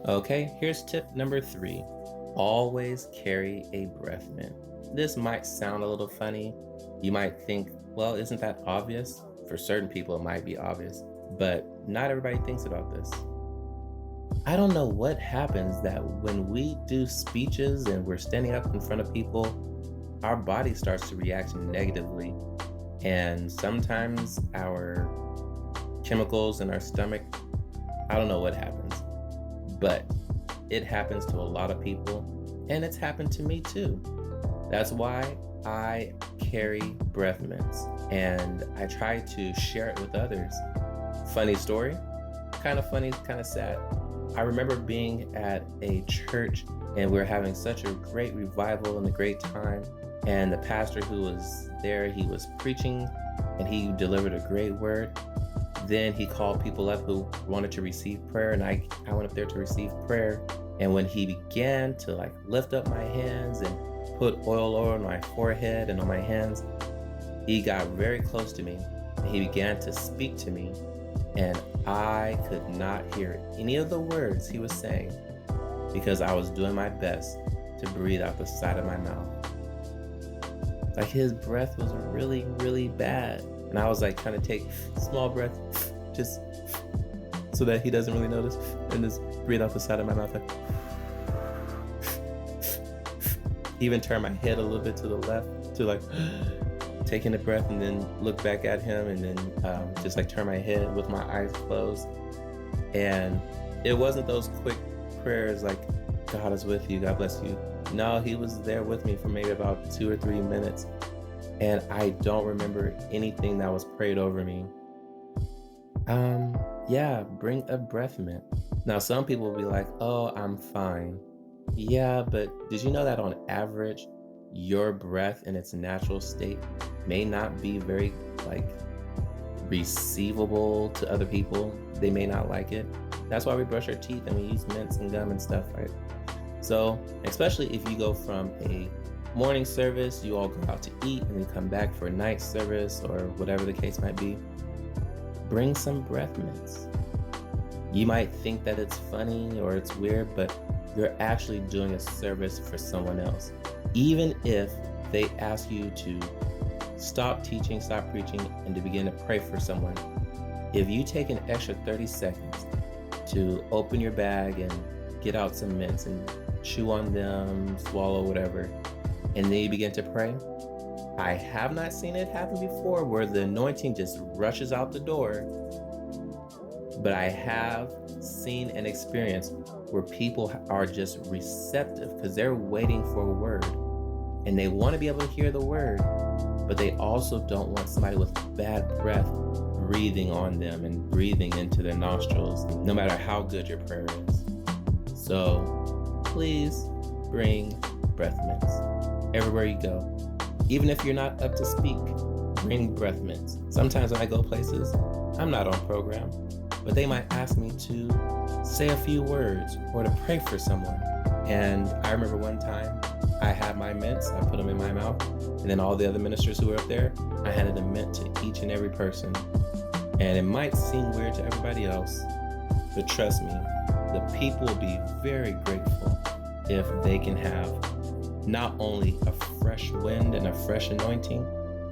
Okay, here's tip number 3. Always carry a breath mint. This might sound a little funny. You might think, well, isn't that obvious? For certain people, it might be obvious, but not everybody thinks about this. I don't know what happens that when we do speeches and we're standing up in front of people, our body starts to react negatively. And sometimes our chemicals in our stomach, I don't know what happens, but it happens to a lot of people, and it's happened to me too. That's why I carry breath mints and I try to share it with others. Funny story, kind of funny, kind of sad. I remember being at a church and we were having such a great revival and a great time. And the pastor who was there, he was preaching and he delivered a great word. Then he called people up who wanted to receive prayer, and I went up there to receive prayer. And when he began to lift up my hands and put oil on my forehead and on my hands, he got very close to me and he began to speak to me, and I could not hear any of the words he was saying because I was doing my best to breathe out the side of my mouth. Like his breath was really, really bad. And I was trying to take small breath just so that he doesn't really notice, and just breathe out the side of my mouth. Even turn my head a little bit to the left to taking a breath and then look back at him, and then just turn my head with my eyes closed. And it wasn't those quick prayers like, God is with you, God bless you. No, he was there with me for maybe about 2 or 3 minutes. And I don't remember anything that was prayed over me. Yeah, bring a breath mint. Now, some people will be like, oh, I'm fine. Yeah, but did you know that on average, your breath in its natural state may not be very receivable to other people? They may not like it. That's why we brush our teeth and we use mints and gum and stuff, right? So, especially if you go from a morning service, you all go out to eat and then come back for a night service or whatever the case might be, bring some breath mints. You might think that it's funny or it's weird, but you're actually doing a service for someone else. Even if they ask you to stop teaching, stop preaching, and to begin to pray for someone, if you take an extra 30 seconds to open your bag and get out some mints and chew on them, swallow, whatever, and then you begin to pray. I have not seen it happen before where the anointing just rushes out the door, but I have seen and experienced where people are just receptive because they're waiting for a word and they want to be able to hear the word, but they also don't want somebody with bad breath breathing on them and breathing into their nostrils, no matter how good your prayer is. So please bring breath mints everywhere you go. Even if you're not up to speak, bring breath mints. Sometimes when I go places, I'm not on program, but they might ask me to say a few words or to pray for someone. And I remember one time I had my mints, I put them in my mouth, and then all the other ministers who were up there, I handed a mint to each and every person. And it might seem weird to everybody else, but trust me, the people will be very grateful if they can have not only a fresh wind and a fresh anointing,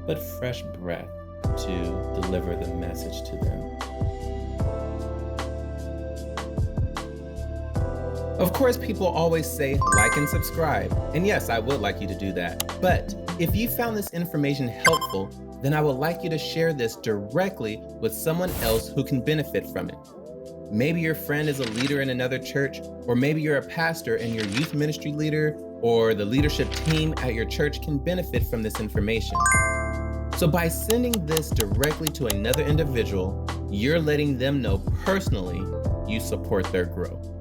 but fresh breath to deliver the message to them. Of course, people always say like and subscribe, and yes, I would like you to do that. But if you found this information helpful, then I would like you to share this directly with someone else who can benefit from it. Maybe your friend is a leader in another church, or maybe you're a pastor and your youth ministry leader or the leadership team at your church can benefit from this information. So by sending this directly to another individual, you're letting them know personally you support their growth.